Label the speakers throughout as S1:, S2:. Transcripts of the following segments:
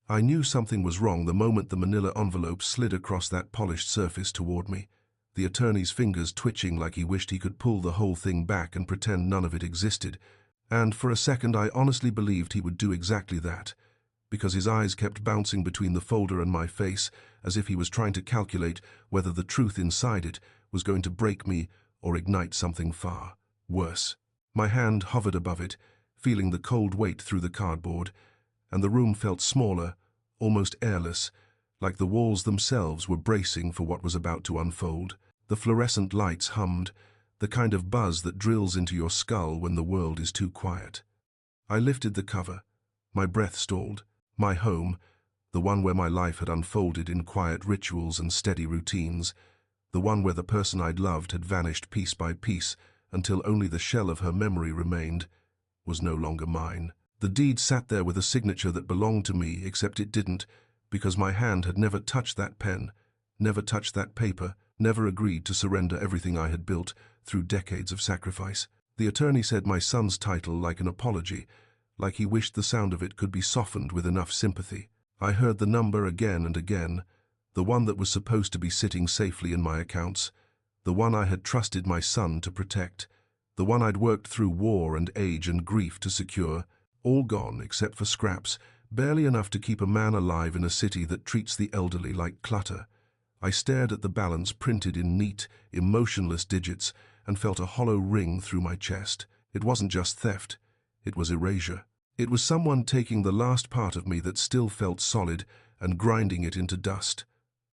S1: I knew something was wrong the moment the manila envelope slid across that polished surface toward me, the attorney's fingers twitching like he wished he could pull the whole thing back and pretend none of it existed. And for a second I honestly believed he would do exactly that, because his eyes kept bouncing between the folder and my face as if he was trying to calculate whether the truth inside it was going to break me or ignite something far worse. My hand hovered above it, feeling the cold weight through the cardboard, and the room felt smaller, almost airless, like the walls themselves were bracing for what was about to unfold. The fluorescent lights hummed, the kind of buzz that drills into your skull when the world is too quiet. I lifted the cover. My breath stalled. My home, the one where my life had unfolded in quiet rituals and steady routines, the one where the person I'd loved had vanished piece by piece until only the shell of her memory remained, was no longer mine. The deed sat there with a signature that belonged to me, except it didn't, because my hand had never touched that pen, never touched that paper, never agreed to surrender everything I had built through decades of sacrifice. The attorney said my son's title like an apology, like he wished the sound of it could be softened with enough sympathy. I heard the number again and again, the one that was supposed to be sitting safely in my accounts, the one I had trusted my son to protect, the one I'd worked through war and age and grief to secure, all gone except for scraps, barely enough to keep a man alive in a city that treats the elderly like clutter. I stared at the balance printed in neat, emotionless digits and felt a hollow ring through my chest. It wasn't just theft, it was erasure. It was someone taking the last part of me that still felt solid and grinding it into dust.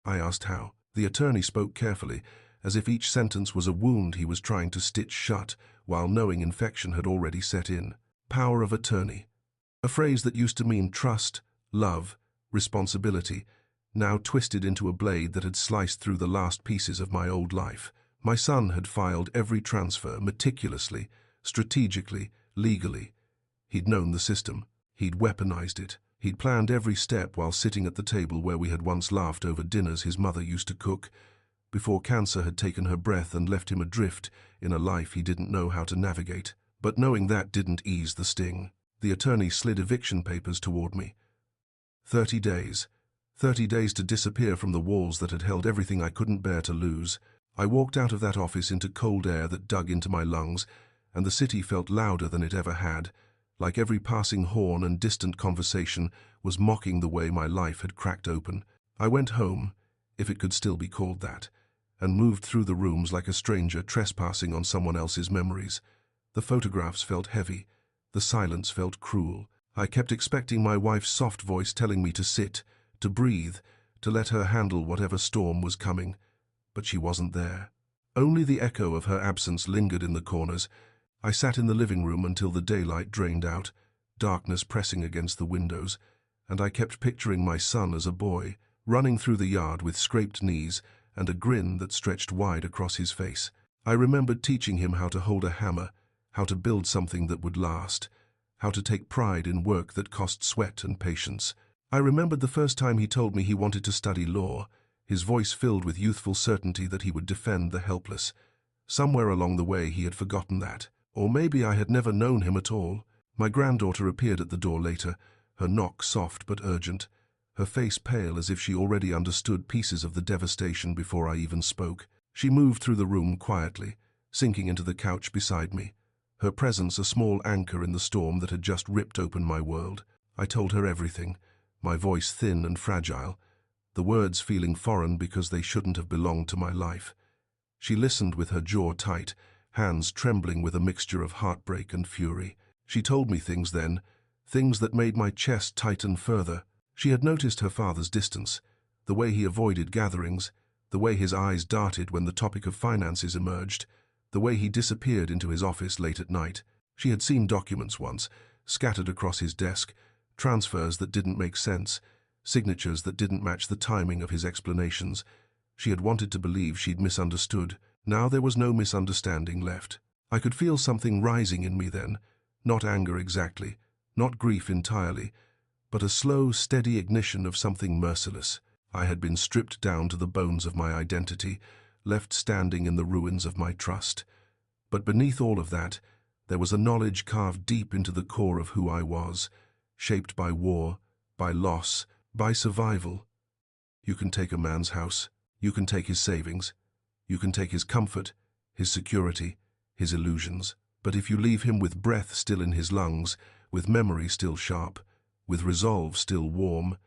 S1: I asked how. The attorney spoke carefully, as if each sentence was a wound he was trying to stitch shut, while knowing infection had already set in. Power of attorney. A phrase that used to mean trust, love, responsibility, now twisted into a blade that had sliced through the last pieces of my old life. My son had filed every transfer meticulously, strategically, legally. He'd known the system. He'd weaponized it. He'd planned every step while sitting at the table where we had once laughed over dinners his mother used to cook, before cancer had taken her breath and left him adrift in a life he didn't know how to navigate. But knowing that didn't ease the sting. The attorney slid eviction papers toward me. 30 days. 30 days to disappear from the walls that had held everything I couldn't bear to lose. I walked out of that office into cold air that dug into my lungs, and the city felt louder than it ever had, like every passing horn and distant conversation was mocking the way my life had cracked open. I went home, if it could still be called that, and moved through the rooms like a stranger trespassing on someone else's memories. The photographs felt heavy. The silence felt cruel. I kept expecting my wife's soft voice telling me to sit, to breathe, to let her handle whatever storm was coming. But she wasn't there. Only the echo of her absence lingered in the corners. I sat in the living room until the daylight drained out, darkness pressing against the windows, and I kept picturing my son as a boy, running through the yard with scraped knees and a grin that stretched wide across his face. I remembered teaching him how to hold a hammer, how to build something that would last, how to take pride in work that cost sweat and patience. I remembered the first time he told me he wanted to study law, his voice filled with youthful certainty that he would defend the helpless. Somewhere along the way he had forgotten that. Or maybe I had never known him at all. My granddaughter appeared at the door later, her knock soft but urgent, her face pale as if she already understood pieces of the devastation before I even spoke. She moved through the room quietly, sinking into the couch beside me, her presence a small anchor in the storm that had just ripped open my world. I told her everything, my voice thin and fragile, the words feeling foreign because they shouldn't have belonged to my life. She listened with her jaw tight, hands trembling with a mixture of heartbreak and fury. She told me things then, things that made my chest tighten further. She had noticed her father's distance, the way he avoided gatherings, the way his eyes darted when the topic of finances emerged, the way he disappeared into his office late at night. She had seen documents once, scattered across his desk, transfers that didn't make sense, signatures that didn't match the timing of his explanations. She had wanted to believe she'd misunderstood. Now there was no misunderstanding left. I could feel something rising in me then, not anger exactly, not grief entirely, but a slow, steady ignition of something merciless. I had been stripped down to the bones of my identity, left standing in the ruins of my trust. But beneath all of that, there was a knowledge carved deep into the core of who I was, shaped by war, by loss, By survival. You can take a man's house. You can take his savings. You can take his comfort, his security, his illusions. But if you leave him with breath still in his lungs, with memory still sharp, with resolve still warm,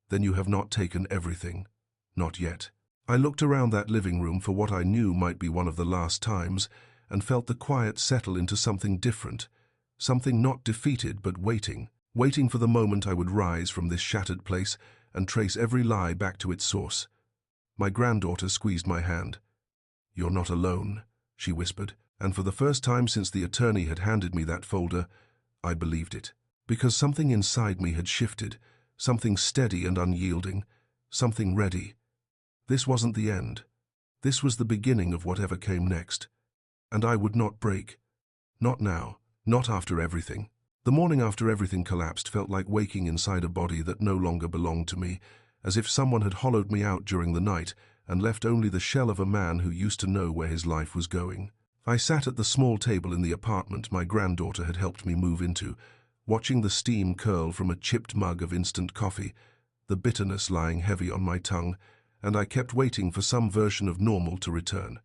S1: then you have not taken everything. Not yet. I looked around that living room for what I knew might be one of the last times, and felt the quiet settle into something different, something not defeated but waiting for the moment I would rise from this shattered place and trace every lie back to its source. My granddaughter squeezed my hand. "You're not alone," she whispered, and for the first time since the attorney had handed me that folder, I believed it. Because something inside me had shifted, something steady and unyielding, something ready. This wasn't the end. This was the beginning of whatever came next. And I would not break. Not now. Not after everything. The morning after everything collapsed felt like waking inside a body that no longer belonged to me, as if someone had hollowed me out during the night and left only the shell of a man who used to know where his life was going. I sat at the small table in the apartment my granddaughter had helped me move into, watching the steam curl from a chipped mug of instant coffee, the bitterness lying heavy on my tongue, and I kept waiting for some version of normal to return.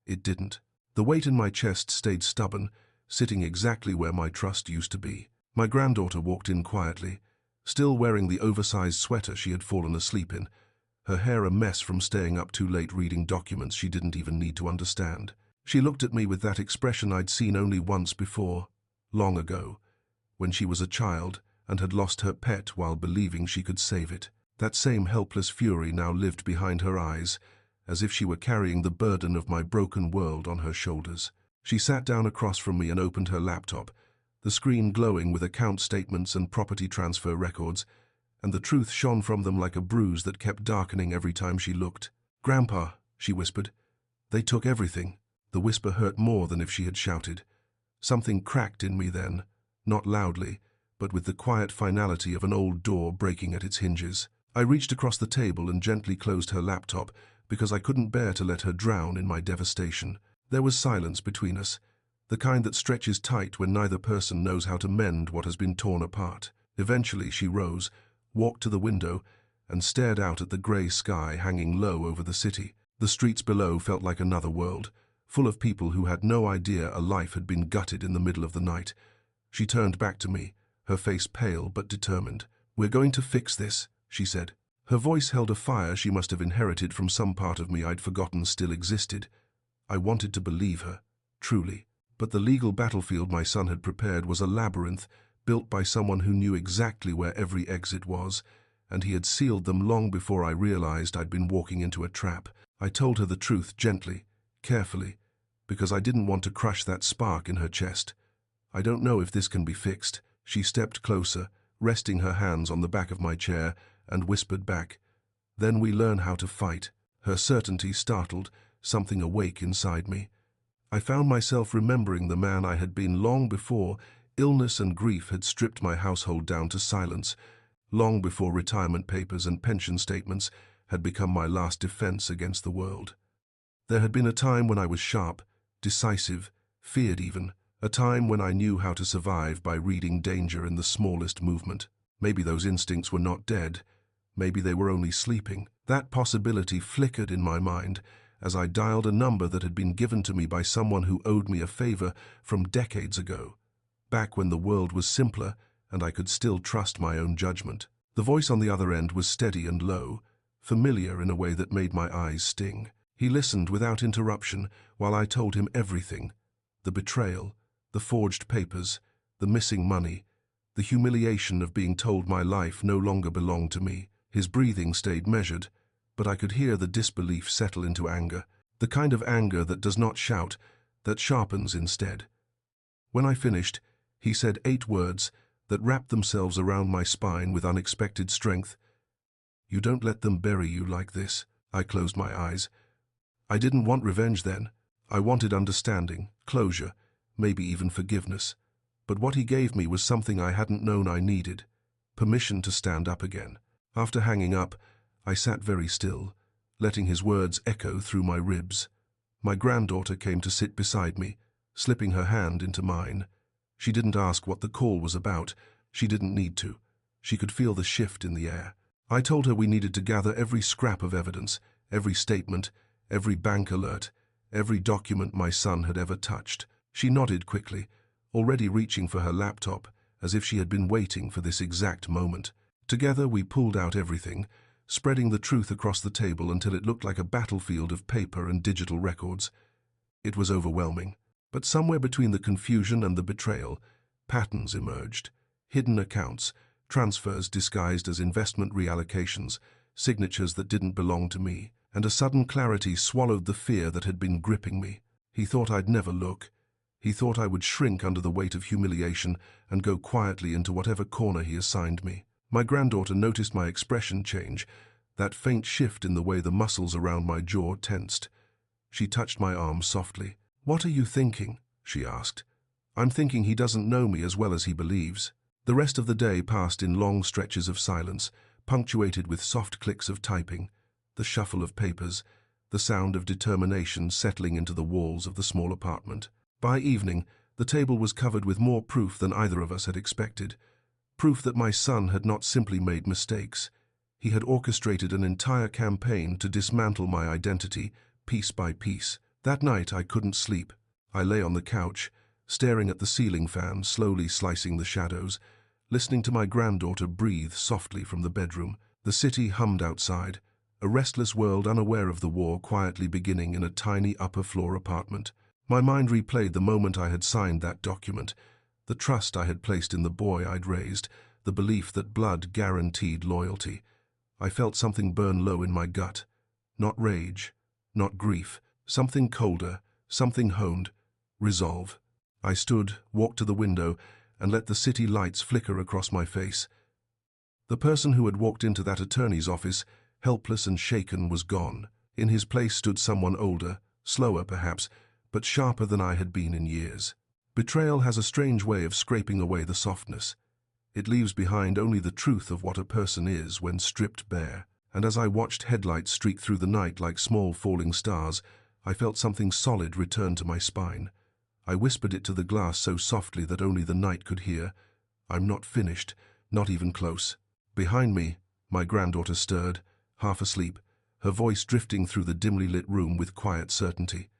S1: It didn't. The weight in my chest stayed stubborn, sitting exactly where my trust used to be. My granddaughter walked in quietly, still wearing the oversized sweater she had fallen asleep in, her hair a mess from staying up too late reading documents she didn't even need to understand. She looked at me with that expression I'd seen only once before, long ago, when she was a child and had lost her pet while believing she could save it. That same helpless fury now lived behind her eyes, as if she were carrying the burden of my broken world on her shoulders. She sat down across from me and opened her laptop, the screen glowing with account statements and property transfer records, and the truth shone from them like a bruise that kept darkening every time she looked. "Grandpa," she whispered, "they took everything." The whisper hurt more than if she had shouted. Something cracked in me then, not loudly, but with the quiet finality of an old door breaking at its hinges. I reached across the table and gently closed her laptop because I couldn't bear to let her drown in my devastation. There was silence between us, the kind that stretches tight when neither person knows how to mend what has been torn apart. Eventually she rose, walked to the window, and stared out at the grey sky hanging low over the city. The streets below felt like another world, full of people who had no idea a life had been gutted in the middle of the night. She turned back to me, her face pale but determined. "We're going to fix this," she said. Her voice held a fire she must have inherited from some part of me I'd forgotten still existed. I wanted to believe her, truly. But the legal battlefield my son had prepared was a labyrinth built by someone who knew exactly where every exit was, and he had sealed them long before I realized I'd been walking into a trap. I told her the truth gently, carefully, because I didn't want to crush that spark in her chest. "I don't know if this can be fixed." She stepped closer, resting her hands on the back of my chair, and whispered back, "Then we learn how to fight." Her certainty startled something awake inside me. I found myself remembering the man I had been long before illness and grief had stripped my household down to silence, long before retirement papers and pension statements had become my last defense against the world. There had been a time when I was sharp, decisive, feared even, a time when I knew how to survive by reading danger in the smallest movement. Maybe those instincts were not dead. Maybe they were only sleeping. That possibility flickered in my mind as I dialed a number that had been given to me by someone who owed me a favor from decades ago, back when the world was simpler and I could still trust my own judgment. The voice on the other end was steady and low, familiar in a way that made my eyes sting. He listened without interruption while I told him everything: the betrayal, the forged papers, the missing money, the humiliation of being told my life no longer belonged to me. His breathing stayed measured, but I could hear the disbelief settle into anger, the kind of anger that does not shout, that sharpens instead. When I finished, he said 8 words that wrapped themselves around my spine with unexpected strength. "You don't let them bury you like this." I closed my eyes. I didn't want revenge then. I wanted understanding, closure, maybe even forgiveness. But what he gave me was something I hadn't known I needed: permission to stand up again. After hanging up, I sat very still, letting his words echo through my ribs. My granddaughter came to sit beside me, slipping her hand into mine. She didn't ask what the call was about. She didn't need to. She could feel the shift in the air. I told her we needed to gather every scrap of evidence, every statement, every bank alert, every document my son had ever touched. She nodded quickly, already reaching for her laptop, as if she had been waiting for this exact moment. Together we pulled out everything, spreading the truth across the table until it looked like a battlefield of paper and digital records. It was overwhelming, but somewhere between the confusion and the betrayal, patterns emerged. Hidden accounts, transfers disguised as investment reallocations, signatures that didn't belong to me, and a sudden clarity swallowed the fear that had been gripping me. He thought I'd never look. He thought I would shrink under the weight of humiliation and go quietly into whatever corner he assigned me. My granddaughter noticed my expression change, that faint shift in the way the muscles around my jaw tensed. She touched my arm softly. "What are you thinking?" she asked. "I'm thinking he doesn't know me as well as he believes." The rest of the day passed in long stretches of silence, punctuated with soft clicks of typing, the shuffle of papers, the sound of determination settling into the walls of the small apartment. By evening, the table was covered with more proof than either of us had expected. Proof that my son had not simply made mistakes. He had orchestrated an entire campaign to dismantle my identity, piece by piece. That night I couldn't sleep. I lay on the couch, staring at the ceiling fan slowly slicing the shadows, listening to my granddaughter breathe softly from the bedroom. The city hummed outside, a restless world unaware of the war quietly beginning in a tiny upper-floor apartment. My mind replayed the moment I had signed that document, the trust I had placed in the boy I'd raised, the belief that blood guaranteed loyalty. I felt something burn low in my gut. Not rage, not grief, something colder, something honed. Resolve. I stood, walked to the window, and let the city lights flicker across my face. The person who had walked into that attorney's office, helpless and shaken, was gone. In his place stood someone older, slower perhaps, but sharper than I had been in years. Betrayal has a strange way of scraping away the softness. It leaves behind only the truth of what a person is when stripped bare. And as I watched headlights streak through the night like small falling stars, I felt something solid return to my spine. I whispered it to the glass so softly that only the night could hear. "I'm not finished, not even close." Behind me, my granddaughter stirred, half asleep, her voice drifting through the dimly lit room with quiet certainty.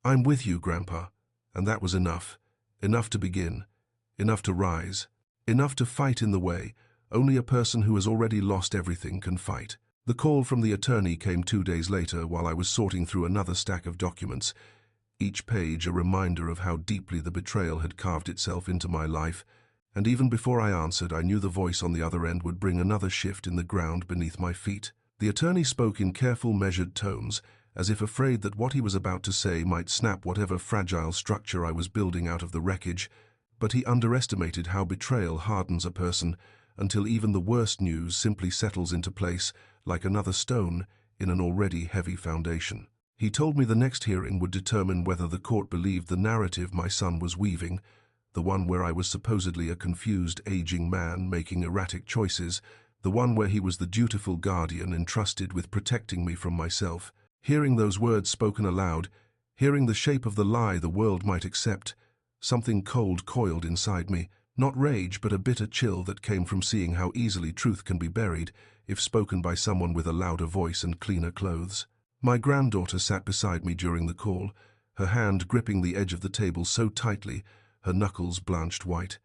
S1: "I'm with you, Grandpa." And that was enough. Enough to begin. Enough to rise. Enough to fight in the way only a person who has already lost everything can fight. The call from the attorney came 2 days later while I was sorting through another stack of documents, each page a reminder of how deeply the betrayal had carved itself into my life, and even before I answered, I knew the voice on the other end would bring another shift in the ground beneath my feet. The attorney spoke in careful, measured tones, as if afraid that what he was about to say might snap whatever fragile structure I was building out of the wreckage, but he underestimated how betrayal hardens a person until even the worst news simply settles into place like another stone in an already heavy foundation. He told me the next hearing would determine whether the court believed the narrative my son was weaving, the one where I was supposedly a confused, aging man making erratic choices, the one where he was the dutiful guardian entrusted with protecting me from myself. Hearing those words spoken aloud, hearing the shape of the lie the world might accept, something cold coiled inside me, not rage but a bitter chill that came from seeing how easily truth can be buried if spoken by someone with a louder voice and cleaner clothes. My granddaughter sat beside me during the call, her hand gripping the edge of the table so tightly, her knuckles blanched white.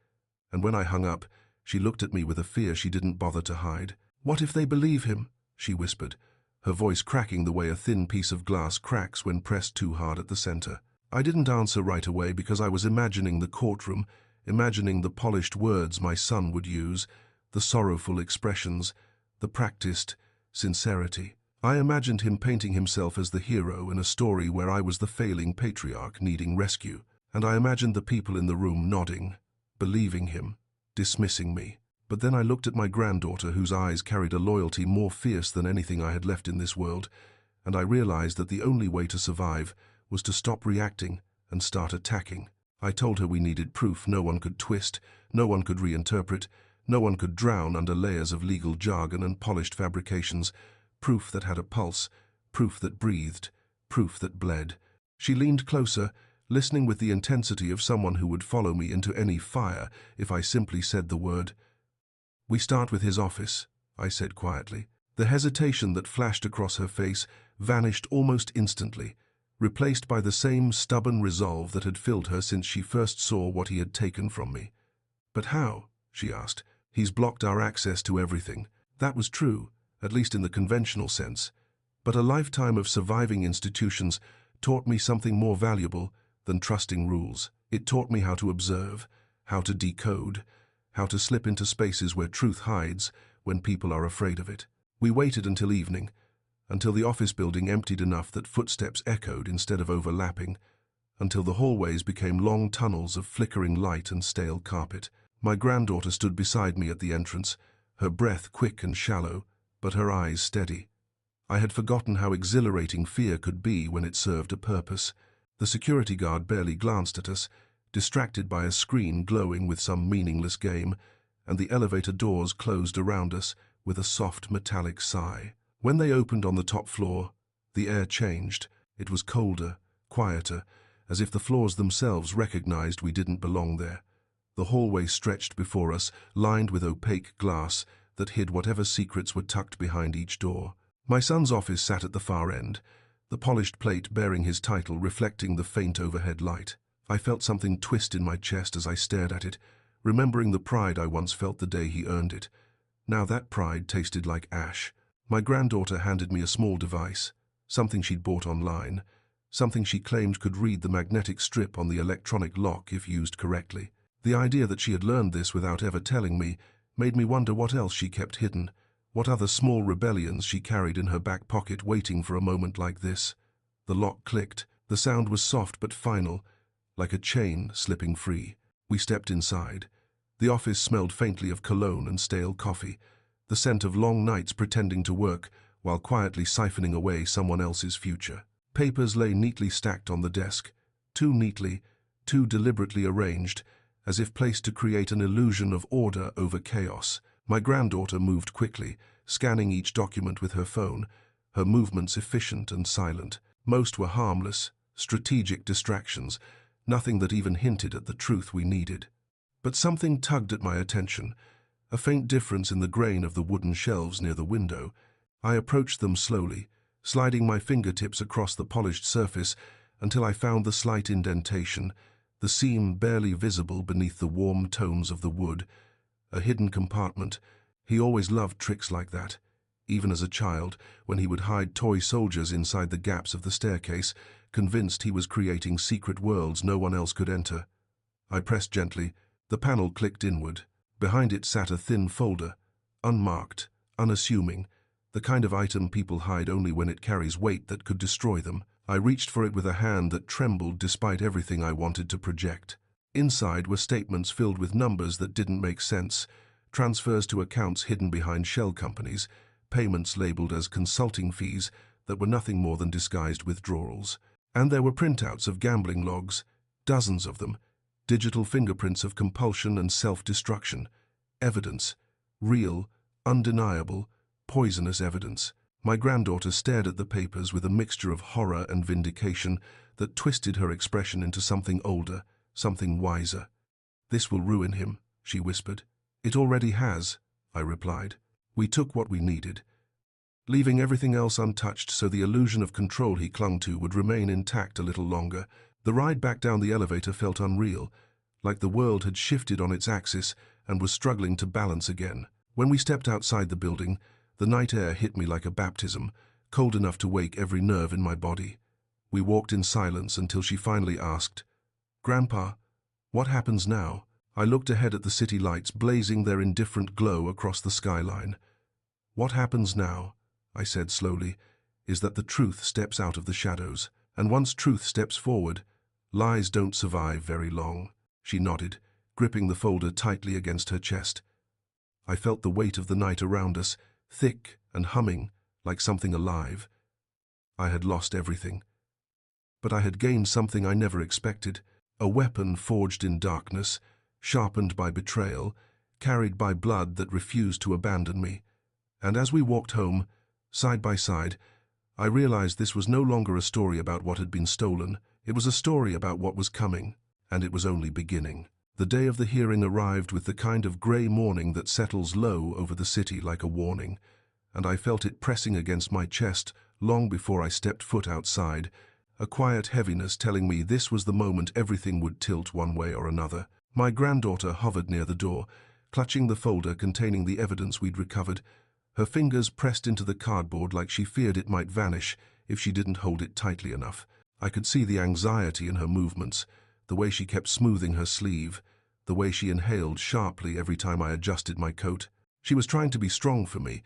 S1: And when I hung up, she looked at me with a fear she didn't bother to hide. "What if they believe him?" she whispered, her voice cracking the way a thin piece of glass cracks when pressed too hard at the center. I didn't answer right away because I was imagining the courtroom, imagining the polished words my son would use, the sorrowful expressions, the practiced sincerity. I imagined him painting himself as the hero in a story where I was the failing patriarch needing rescue, and I imagined the people in the room nodding, believing him, dismissing me. But then I looked at my granddaughter, whose eyes carried a loyalty more fierce than anything I had left in this world, and I realized that the only way to survive was to stop reacting and start attacking. I told her we needed proof no one could twist, no one could reinterpret, no one could drown under layers of legal jargon and polished fabrications, proof that had a pulse, proof that breathed, proof that bled. She leaned closer, listening with the intensity of someone who would follow me into any fire if I simply said the word. "We start with his office," I said quietly. The hesitation that flashed across her face vanished almost instantly, replaced by the same stubborn resolve that had filled her since she first saw what he had taken from me. "But how?" she asked. "He's blocked our access to everything." That was true, at least in the conventional sense. But a lifetime of surviving institutions taught me something more valuable than trusting rules. It taught me how to observe, how to decode, how to slip into spaces where truth hides when people are afraid of it. We waited until evening, until the office building emptied enough that footsteps echoed instead of overlapping, until the hallways became long tunnels of flickering light and stale carpet. My granddaughter stood beside me at the entrance, her breath quick and shallow, but her eyes steady. I had forgotten how exhilarating fear could be when it served a purpose. The security guard barely glanced at us, distracted by a screen glowing with some meaningless game, and the elevator doors closed around us with a soft metallic sigh. When they opened on the top floor, the air changed. It was colder, quieter, as if the floors themselves recognized we didn't belong there. The hallway stretched before us, lined with opaque glass that hid whatever secrets were tucked behind each door. My son's office sat at the far end, the polished plate bearing his title reflecting the faint overhead light. I felt something twist in my chest as I stared at it, remembering the pride I once felt the day he earned it. Now that pride tasted like ash. My granddaughter handed me a small device, something she'd bought online, something she claimed could read the magnetic strip on the electronic lock if used correctly. The idea that she had learned this without ever telling me made me wonder what else she kept hidden, what other small rebellions she carried in her back pocket waiting for a moment like this. The lock clicked. The sound was soft but final, like a chain slipping free. We stepped inside. The office smelled faintly of cologne and stale coffee, the scent of long nights pretending to work while quietly siphoning away someone else's future. Papers lay neatly stacked on the desk, too neatly, too deliberately arranged, as if placed to create an illusion of order over chaos. My granddaughter moved quickly, scanning each document with her phone, her movements efficient and silent. Most were harmless, strategic distractions, nothing that even hinted at the truth we needed. But something tugged at my attention, a faint difference in the grain of the wooden shelves near the window. I approached them slowly, sliding my fingertips across the polished surface until I found the slight indentation, the seam barely visible beneath the warm tones of the wood. A hidden compartment. He always loved tricks like that, even as a child, when he would hide toy soldiers inside the gaps of the staircase, convinced he was creating secret worlds no one else could enter. I pressed gently. The panel clicked inward. Behind it sat a thin folder, unmarked, unassuming, the kind of item people hide only when it carries weight that could destroy them. I reached for it with a hand that trembled despite everything I wanted to project. Inside were statements filled with numbers that didn't make sense, transfers to accounts hidden behind shell companies, payments labeled as consulting fees that were nothing more than disguised withdrawals. And there were printouts of gambling logs, dozens of them, digital fingerprints of compulsion and self-destruction. Evidence. Real, undeniable, poisonous evidence. My granddaughter stared at the papers with a mixture of horror and vindication that twisted her expression into something older, something wiser. "This will ruin him," she whispered. "It already has," I replied. "We took what we needed, leaving everything else untouched so the illusion of control he clung to would remain intact a little longer." The ride back down the elevator felt unreal, like the world had shifted on its axis and was struggling to balance again. When we stepped outside the building, the night air hit me like a baptism, cold enough to wake every nerve in my body. We walked in silence until she finally asked, "Grandpa, what happens now?" I looked ahead at the city lights blazing their indifferent glow across the skyline. "What happens now," I said slowly, "is that the truth steps out of the shadows. And once truth steps forward, lies don't survive very long." She nodded, gripping the folder tightly against her chest. I felt the weight of the night around us, thick and humming, like something alive. I had lost everything. But I had gained something I never expected, a weapon forged in darkness, sharpened by betrayal, carried by blood that refused to abandon me. And as we walked home, side by side, I realized this was no longer a story about what had been stolen. It was a story about what was coming, and it was only beginning. The day of the hearing arrived with the kind of grey morning that settles low over the city like a warning, and I felt it pressing against my chest long before I stepped foot outside, a quiet heaviness telling me this was the moment everything would tilt one way or another. My granddaughter hovered near the door, clutching the folder containing the evidence we'd recovered, her fingers pressed into the cardboard like she feared it might vanish if she didn't hold it tightly enough. I could see the anxiety in her movements, the way she kept smoothing her sleeve, the way she inhaled sharply every time I adjusted my coat. She was trying to be strong for me,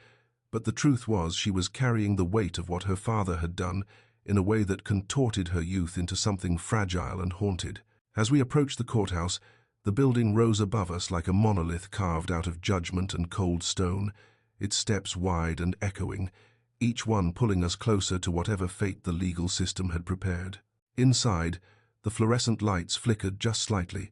S1: but the truth was she was carrying the weight of what her father had done in a way that contorted her youth into something fragile and haunted. As we approached the courthouse, the building rose above us like a monolith carved out of judgment and cold stone, its steps wide and echoing, each one pulling us closer to whatever fate the legal system had prepared. Inside, the fluorescent lights flickered just slightly,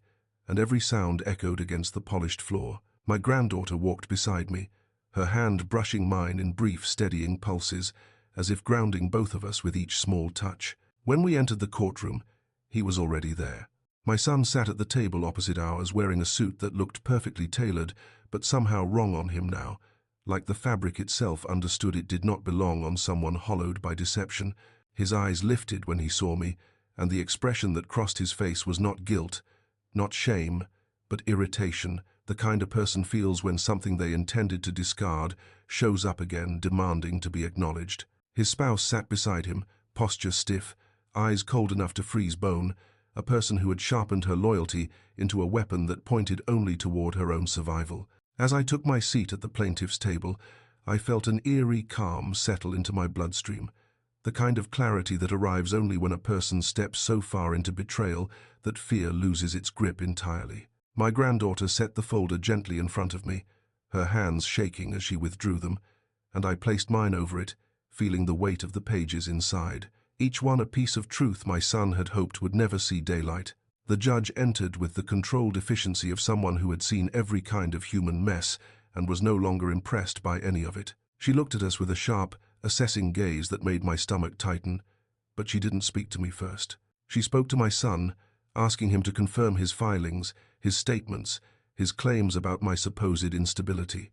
S1: and every sound echoed against the polished floor. My granddaughter walked beside me, her hand brushing mine in brief, steadying pulses, as if grounding both of us with each small touch. When we entered the courtroom, he was already there. My son sat at the table opposite ours, wearing a suit that looked perfectly tailored, but somehow wrong on him now, like the fabric itself understood it did not belong on someone hollowed by deception. His eyes lifted when he saw me, and the expression that crossed his face was not guilt, not shame, but irritation, the kind a person feels when something they intended to discard shows up again, demanding to be acknowledged. His spouse sat beside him, posture stiff, eyes cold enough to freeze bone, a person who had sharpened her loyalty into a weapon that pointed only toward her own survival. As I took my seat at the plaintiff's table, I felt an eerie calm settle into my bloodstream, the kind of clarity that arrives only when a person steps so far into betrayal that fear loses its grip entirely. My granddaughter set the folder gently in front of me, her hands shaking as she withdrew them, and I placed mine over it, feeling the weight of the pages inside, each one a piece of truth my son had hoped would never see daylight. The judge entered with the controlled efficiency of someone who had seen every kind of human mess and was no longer impressed by any of it. She looked at us with a sharp, assessing gaze that made my stomach tighten, but she didn't speak to me first. She spoke to my son, asking him to confirm his filings, his statements, his claims about my supposed instability.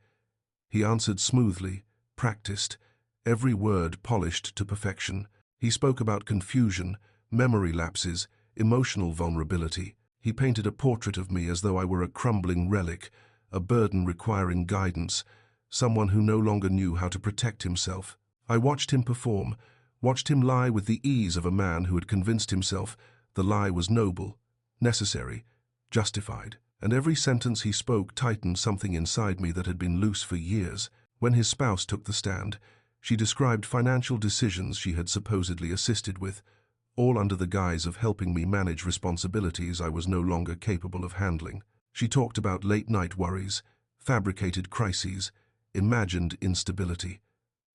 S1: He answered smoothly, practiced, every word polished to perfection. He spoke about confusion, memory lapses, emotional vulnerability. He painted a portrait of me as though I were a crumbling relic, a burden requiring guidance, someone who no longer knew how to protect himself. I watched him perform, watched him lie with the ease of a man who had convinced himself the lie was noble, necessary, justified. And every sentence he spoke tightened something inside me that had been loose for years. When his spouse took the stand, she described financial decisions she had supposedly assisted with, all under the guise of helping me manage responsibilities I was no longer capable of handling. She talked about late-night worries, fabricated crises, imagined instability.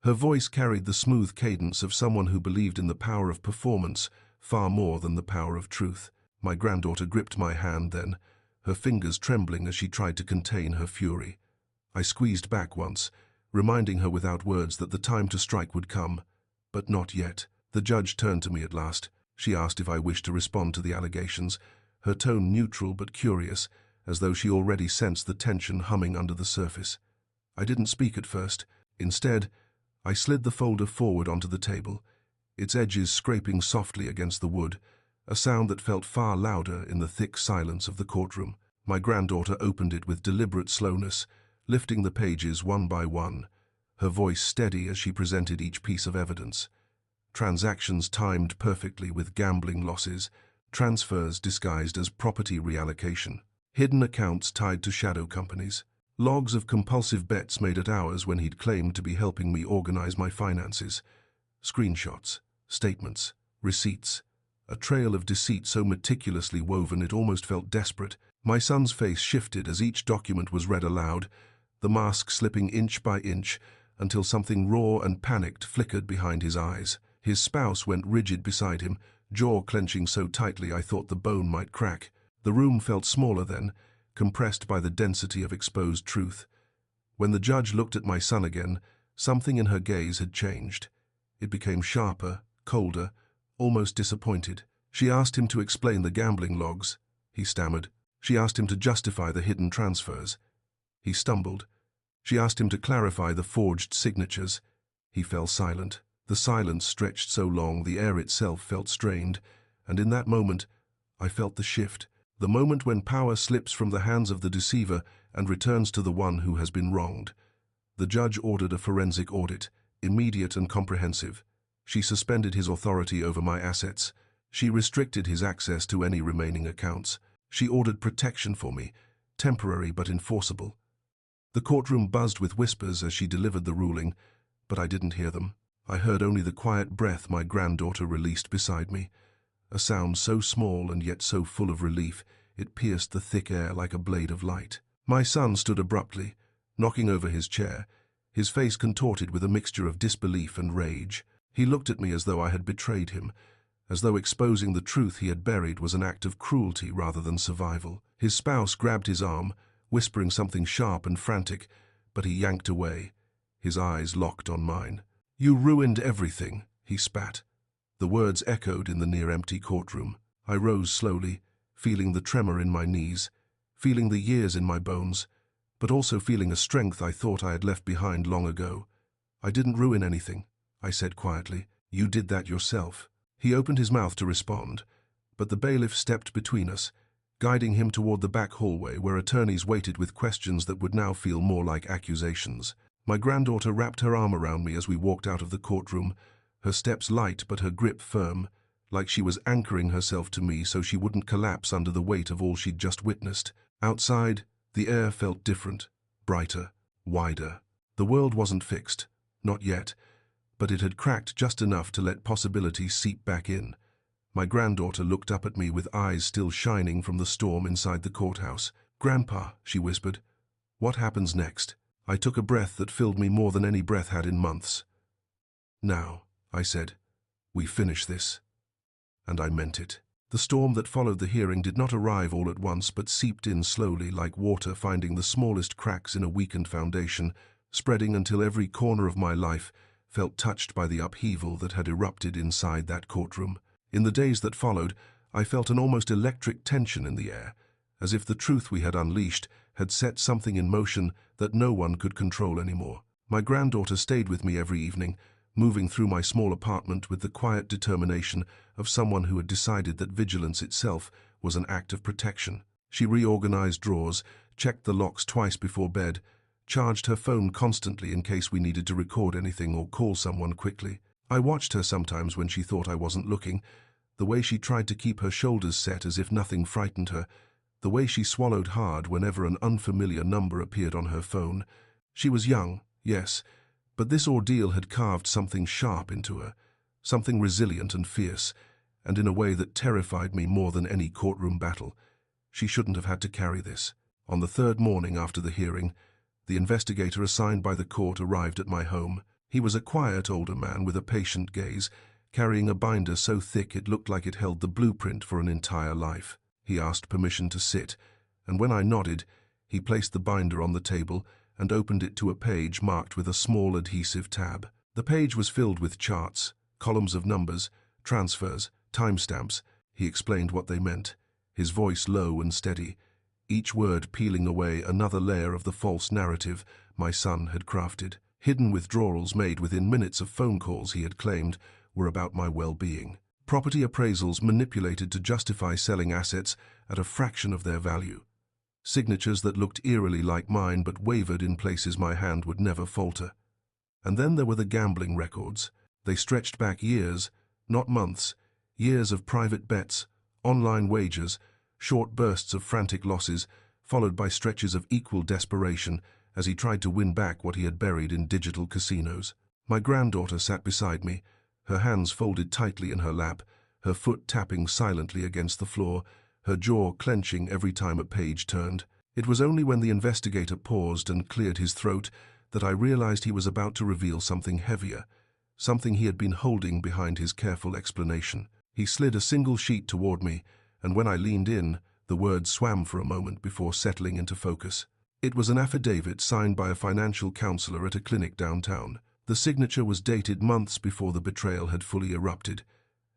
S1: Her voice carried the smooth cadence of someone who believed in the power of performance far more than the power of truth. My granddaughter gripped my hand then, her fingers trembling as she tried to contain her fury. I squeezed back once, reminding her without words that the time to strike would come, but not yet. The judge turned to me at last. She asked if I wished to respond to the allegations, her tone neutral but curious, as though she already sensed the tension humming under the surface. I didn't speak at first. Instead, I slid the folder forward onto the table, its edges scraping softly against the wood, a sound that felt far louder in the thick silence of the courtroom. My granddaughter opened it with deliberate slowness, lifting the pages one by one, her voice steady as she presented each piece of evidence. Transactions timed perfectly with gambling losses, transfers disguised as property reallocation, hidden accounts tied to shadow companies, logs of compulsive bets made at hours when he'd claimed to be helping me organize my finances, screenshots, statements, receipts, a trail of deceit so meticulously woven it almost felt desperate. My son's face shifted as each document was read aloud, the mask slipping inch by inch until something raw and panicked flickered behind his eyes. His spouse went rigid beside him, jaw clenching so tightly I thought the bone might crack. The room felt smaller then, compressed by the density of exposed truth. When the judge looked at my son again, something in her gaze had changed. It became sharper, colder, almost disappointed. She asked him to explain the gambling logs. He stammered. She asked him to justify the hidden transfers. He stumbled. She asked him to clarify the forged signatures. He fell silent. The silence stretched so long the air itself felt strained, and in that moment I felt the shift, the moment when power slips from the hands of the deceiver and returns to the one who has been wronged. The judge ordered a forensic audit, immediate and comprehensive. She suspended his authority over my assets. She restricted his access to any remaining accounts. She ordered protection for me, temporary but enforceable. The courtroom buzzed with whispers as she delivered the ruling, but I didn't hear them. I heard only the quiet breath my granddaughter released beside me, a sound so small and yet so full of relief it pierced the thick air like a blade of light. My son stood abruptly, knocking over his chair, his face contorted with a mixture of disbelief and rage. He looked at me as though I had betrayed him, as though exposing the truth he had buried was an act of cruelty rather than survival. His spouse grabbed his arm, whispering something sharp and frantic, but he yanked away, his eyes locked on mine. "You ruined everything," he spat. The words echoed in the near-empty courtroom. I rose slowly, feeling the tremor in my knees, feeling the years in my bones, but also feeling a strength I thought I had left behind long ago. "I didn't ruin anything," I said quietly. "You did that yourself." He opened his mouth to respond, but the bailiff stepped between us, guiding him toward the back hallway where attorneys waited with questions that would now feel more like accusations. My granddaughter wrapped her arm around me as we walked out of the courtroom, her steps light but her grip firm, like she was anchoring herself to me so she wouldn't collapse under the weight of all she'd just witnessed. Outside, the air felt different, brighter, wider. The world wasn't fixed, not yet, but it had cracked just enough to let possibility seep back in. My granddaughter looked up at me with eyes still shining from the storm inside the courthouse. "Grandpa," she whispered, "what happens next?" I took a breath that filled me more than any breath had in months. "Now," I said, "we finish this." And I meant it. The storm that followed the hearing did not arrive all at once but seeped in slowly like water finding the smallest cracks in a weakened foundation, spreading until every corner of my life felt touched by the upheaval that had erupted inside that courtroom. In the days that followed, I felt an almost electric tension in the air, as if the truth we had unleashed had set something in motion that no one could control anymore. My granddaughter stayed with me every evening, moving through my small apartment with the quiet determination of someone who had decided that vigilance itself was an act of protection. She reorganized drawers, checked the locks twice before bed, charged her phone constantly in case we needed to record anything or call someone quickly. I watched her sometimes when she thought I wasn't looking, the way she tried to keep her shoulders set as if nothing frightened her, the way she swallowed hard whenever an unfamiliar number appeared on her phone. She was young, yes, but this ordeal had carved something sharp into her, something resilient and fierce, and in a way that terrified me more than any courtroom battle. She shouldn't have had to carry this. On the third morning after the hearing, the investigator assigned by the court arrived at my home. He was a quiet older man with a patient gaze, carrying a binder so thick it looked like it held the blueprint for an entire life. He asked permission to sit, and when I nodded, he placed the binder on the table and opened it to a page marked with a small adhesive tab. The page was filled with charts, columns of numbers, transfers, timestamps. He explained what they meant, his voice low and steady, each word peeling away another layer of the false narrative my son had crafted. Hidden withdrawals made within minutes of phone calls he had claimed were about my well-being. Property appraisals manipulated to justify selling assets at a fraction of their value. Signatures that looked eerily like mine but wavered in places my hand would never falter. And then there were the gambling records. They stretched back years, not months, years of private bets, online wagers, short bursts of frantic losses, followed by stretches of equal desperation as he tried to win back what he had buried in digital casinos. My granddaughter sat beside me, her hands folded tightly in her lap, her foot tapping silently against the floor, her jaw clenching every time a page turned. It was only when the investigator paused and cleared his throat that I realized he was about to reveal something heavier, something he had been holding behind his careful explanation. He slid a single sheet toward me, and when I leaned in, the words swam for a moment before settling into focus. It was an affidavit signed by a financial counselor at a clinic downtown. The signature was dated months before the betrayal had fully erupted,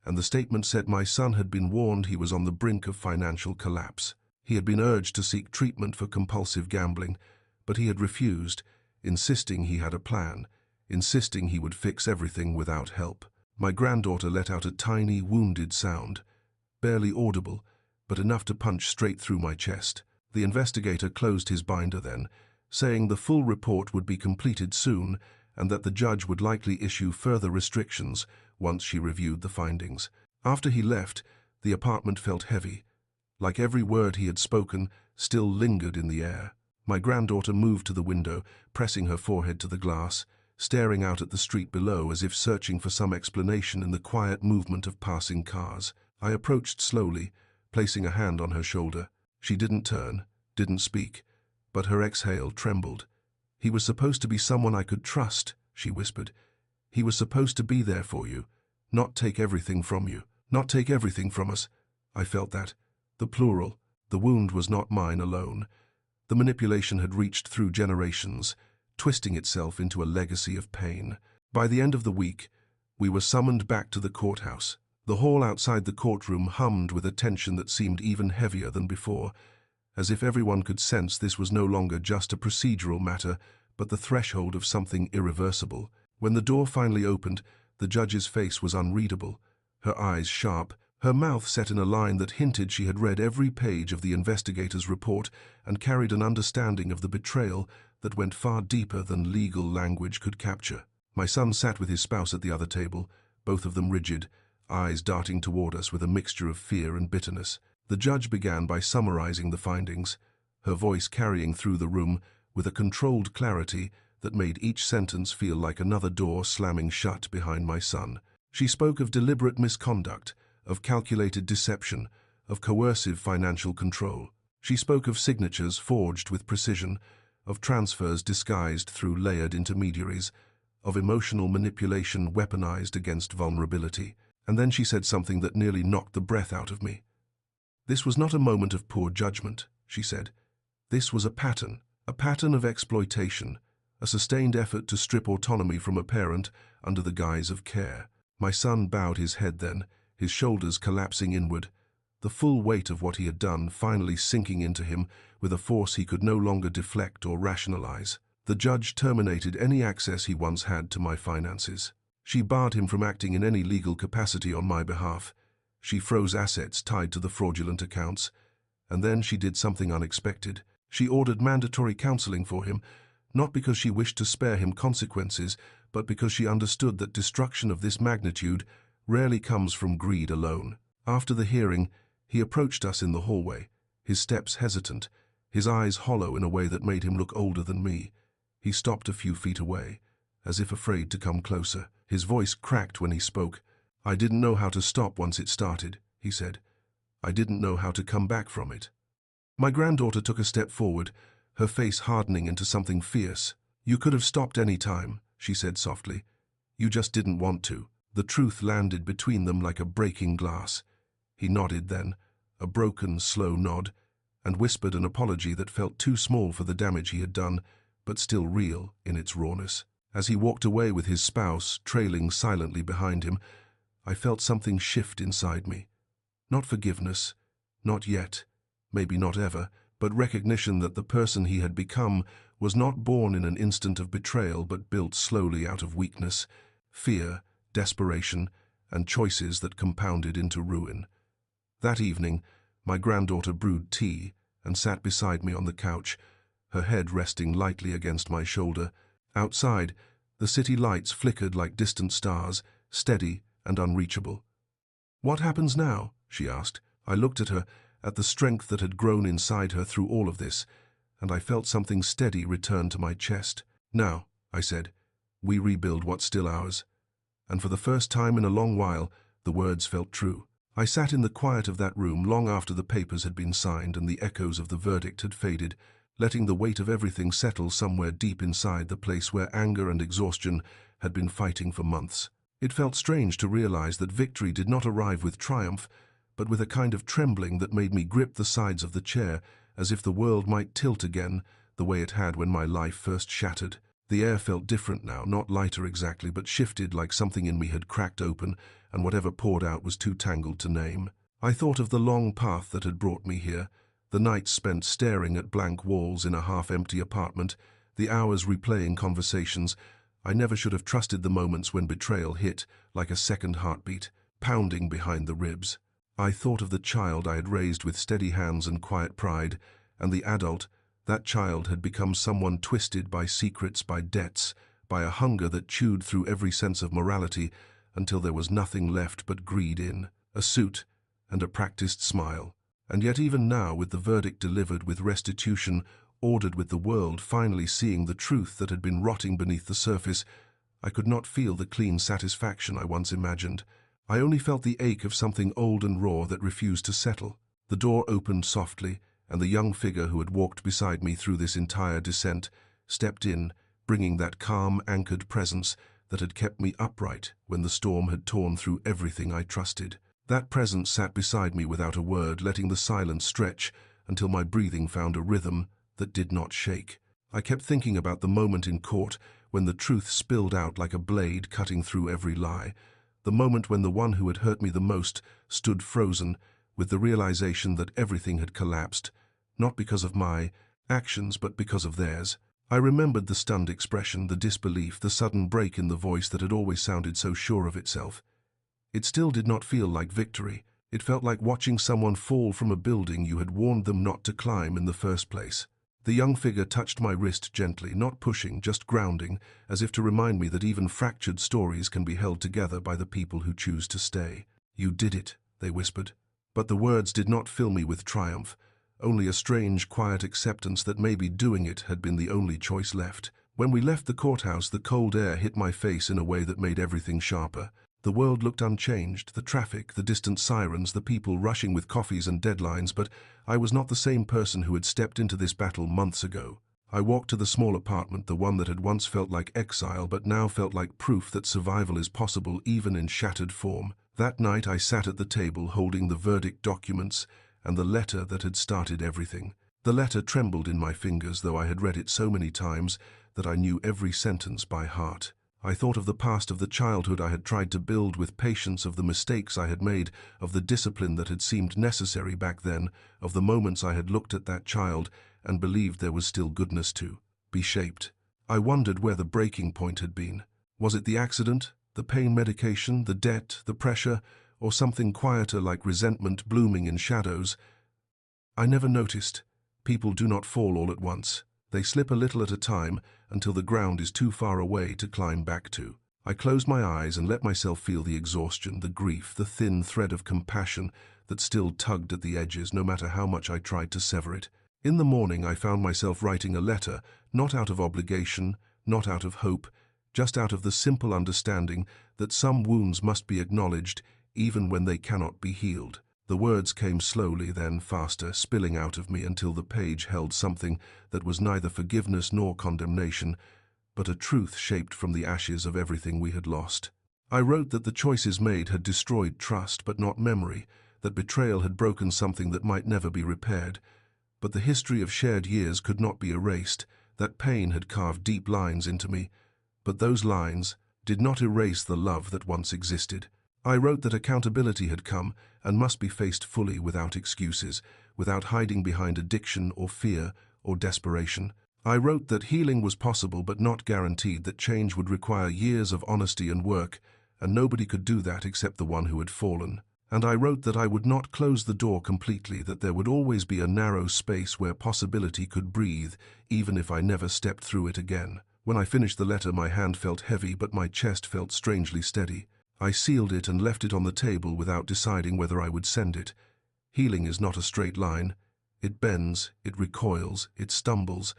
S1: and the statement said my son had been warned he was on the brink of financial collapse. He had been urged to seek treatment for compulsive gambling, but he had refused, insisting he had a plan, insisting he would fix everything without help. My granddaughter let out a tiny, wounded sound, barely audible, but enough to punch straight through my chest. The investigator closed his binder then, saying the full report would be completed soon and that the judge would likely issue further restrictions once she reviewed the findings. After he left, the apartment felt heavy, like every word he had spoken still lingered in the air. My granddaughter moved to the window, pressing her forehead to the glass, staring out at the street below as if searching for some explanation in the quiet movement of passing cars. I approached slowly, placing a hand on her shoulder. She didn't turn, didn't speak, but her exhale trembled. "He was supposed to be someone I could trust," she whispered. "He was supposed to be there for you, not take everything from you, not take everything from us." I felt that. The plural. The wound was not mine alone. The manipulation had reached through generations, twisting itself into a legacy of pain. By the end of the week, we were summoned back to the courthouse. The hall outside the courtroom hummed with a tension that seemed even heavier than before, as if everyone could sense this was no longer just a procedural matter, but the threshold of something irreversible. When the door finally opened, the judge's face was unreadable, her eyes sharp, her mouth set in a line that hinted she had read every page of the investigator's report and carried an understanding of the betrayal that went far deeper than legal language could capture. My son sat with his spouse at the other table, both of them rigid, eyes darting toward us with a mixture of fear and bitterness. The judge began by summarizing the findings, her voice carrying through the room with a controlled clarity that made each sentence feel like another door slamming shut behind my son. She spoke of deliberate misconduct, of calculated deception, of coercive financial control. She spoke of signatures forged with precision, of transfers disguised through layered intermediaries, of emotional manipulation weaponized against vulnerability. And then she said something that nearly knocked the breath out of me. "This was not a moment of poor judgment," she said. "This was a pattern of exploitation, a sustained effort to strip autonomy from a parent under the guise of care." My son bowed his head then, his shoulders collapsing inward, the full weight of what he had done finally sinking into him with a force he could no longer deflect or rationalize. The judge terminated any access he once had to my finances. She barred him from acting in any legal capacity on my behalf. She froze assets tied to the fraudulent accounts. And then she did something unexpected. She ordered mandatory counseling for him, not because she wished to spare him consequences, but because she understood that destruction of this magnitude rarely comes from greed alone. After the hearing, he approached us in the hallway, his steps hesitant, his eyes hollow in a way that made him look older than me. He stopped a few feet away, as if afraid to come closer. His voice cracked when he spoke. "I didn't know how to stop once it started," he said. "I didn't know how to come back from it." My granddaughter took a step forward, her face hardening into something fierce. "You could have stopped any time," she said softly. "You just didn't want to." The truth landed between them like a breaking glass. He nodded then, a broken, slow nod, and whispered an apology that felt too small for the damage he had done, but still real in its rawness. As he walked away with his spouse, trailing silently behind him, I felt something shift inside me. Not forgiveness, not yet, maybe not ever, but recognition that the person he had become was not born in an instant of betrayal but built slowly out of weakness, fear, desperation, and choices that compounded into ruin. That evening, my granddaughter brewed tea and sat beside me on the couch, her head resting lightly against my shoulder. Outside, the city lights flickered like distant stars, steady and unreachable. "What happens now?" she asked. I looked at her, at the strength that had grown inside her through all of this, and I felt something steady return to my chest. "Now," I said, "we rebuild what's still ours." And for the first time in a long while, the words felt true. I sat in the quiet of that room long after the papers had been signed and the echoes of the verdict had faded, letting the weight of everything settle somewhere deep inside the place where anger and exhaustion had been fighting for months. It felt strange to realize that victory did not arrive with triumph, but with a kind of trembling that made me grip the sides of the chair, as if the world might tilt again, the way it had when my life first shattered. The air felt different now, not lighter exactly, but shifted like something in me had cracked open, and whatever poured out was too tangled to name. I thought of the long path that had brought me here, The nights spent staring at blank walls in a half-empty apartment, the hours replaying conversations. I never should have trusted the moments when betrayal hit, like a second heartbeat, pounding behind the ribs. I thought of the child I had raised with steady hands and quiet pride, and the adult. That child had become someone twisted by secrets, by debts, by a hunger that chewed through every sense of morality until there was nothing left but greed in a suit and a practiced smile. And yet even now, with the verdict delivered, with restitution ordered, with the world finally seeing the truth that had been rotting beneath the surface, I could not feel the clean satisfaction I once imagined. I only felt the ache of something old and raw that refused to settle. The door opened softly, and the young figure who had walked beside me through this entire descent stepped in, bringing that calm, anchored presence that had kept me upright when the storm had torn through everything I trusted. That presence sat beside me without a word, letting the silence stretch until my breathing found a rhythm that did not shake. I kept thinking about the moment in court when the truth spilled out like a blade cutting through every lie, the moment when the one who had hurt me the most stood frozen, with the realization that everything had collapsed, not because of my actions but because of theirs. I remembered the stunned expression, the disbelief, the sudden break in the voice that had always sounded so sure of itself. It still did not feel like victory. It felt like watching someone fall from a building you had warned them not to climb in the first place. The young figure touched my wrist gently, not pushing, just grounding, as if to remind me that even fractured stories can be held together by the people who choose to stay. "You did it," they whispered. But the words did not fill me with triumph, only a strange, quiet acceptance that maybe doing it had been the only choice left. When we left the courthouse, the cold air hit my face in a way that made everything sharper. The world looked unchanged, the traffic, the distant sirens, the people rushing with coffees and deadlines, but I was not the same person who had stepped into this battle months ago. I walked to the small apartment, the one that had once felt like exile but now felt like proof that survival is possible even in shattered form. That night I sat at the table holding the verdict documents and the letter that had started everything. The letter trembled in my fingers, though I had read it so many times that I knew every sentence by heart. I thought of the past, of the childhood I had tried to build with patience, of the mistakes I had made, of the discipline that had seemed necessary back then, of the moments I had looked at that child and believed there was still goodness to be shaped. I wondered where the breaking point had been. Was it the accident, the pain medication, the debt, the pressure, or something quieter like resentment blooming in shadows? I never noticed. People do not fall all at once. They slip a little at a time until the ground is too far away to climb back to. I closed my eyes and let myself feel the exhaustion, the grief, the thin thread of compassion that still tugged at the edges no matter how much I tried to sever it. In the morning I found myself writing a letter, not out of obligation, not out of hope, just out of the simple understanding that some wounds must be acknowledged even when they cannot be healed. The words came slowly, then faster, spilling out of me until the page held something that was neither forgiveness nor condemnation, but a truth shaped from the ashes of everything we had lost. I wrote that the choices made had destroyed trust but not memory, that betrayal had broken something that might never be repaired, but the history of shared years could not be erased, that pain had carved deep lines into me, but those lines did not erase the love that once existed. I wrote that accountability had come and must be faced fully, without excuses, without hiding behind addiction or fear or desperation. I wrote that healing was possible but not guaranteed, that change would require years of honesty and work, and nobody could do that except the one who had fallen. And I wrote that I would not close the door completely, that there would always be a narrow space where possibility could breathe, even if I never stepped through it again. When I finished the letter, my hand felt heavy, but my chest felt strangely steady. I sealed it and left it on the table without deciding whether I would send it. Healing is not a straight line. It bends, it recoils, it stumbles.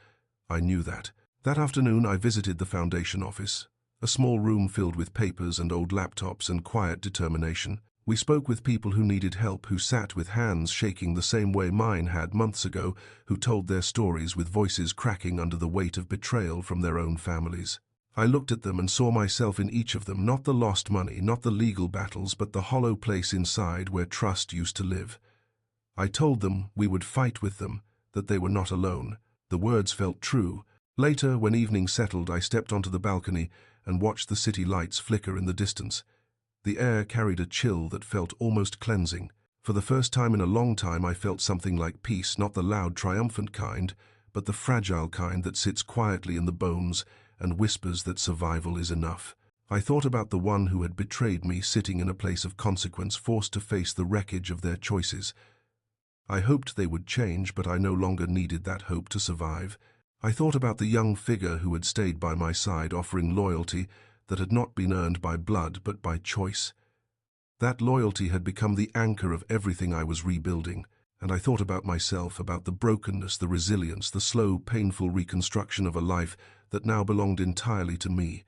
S1: I knew that. That afternoon I visited the foundation office, a small room filled with papers and old laptops and quiet determination. We spoke with people who needed help, who sat with hands shaking the same way mine had months ago, who told their stories with voices cracking under the weight of betrayal from their own families. I looked at them and saw myself in each of them, not the lost money, not the legal battles, but the hollow place inside where trust used to live. I told them we would fight with them, that they were not alone. The words felt true. Later, when evening settled, I stepped onto the balcony and watched the city lights flicker in the distance. The air carried a chill that felt almost cleansing. For the first time in a long time, I felt something like peace, not the loud, triumphant kind, but the fragile kind that sits quietly in the bones and whispers that survival is enough. I thought about the one who had betrayed me, sitting in a place of consequence, forced to face the wreckage of their choices. I hoped they would change, but I no longer needed that hope to survive. I thought about the young figure who had stayed by my side, offering loyalty that had not been earned by blood but by choice. That loyalty had become the anchor of everything I was rebuilding, and I thought about myself, about the brokenness, the resilience, the slow, painful reconstruction of a life that now belonged entirely to me.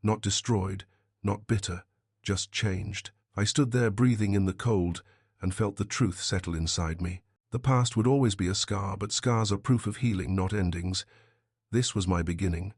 S1: Not destroyed, not bitter, just changed. I stood there breathing in the cold and felt the truth settle inside me. The past would always be a scar, but scars are proof of healing, not endings. This was my beginning,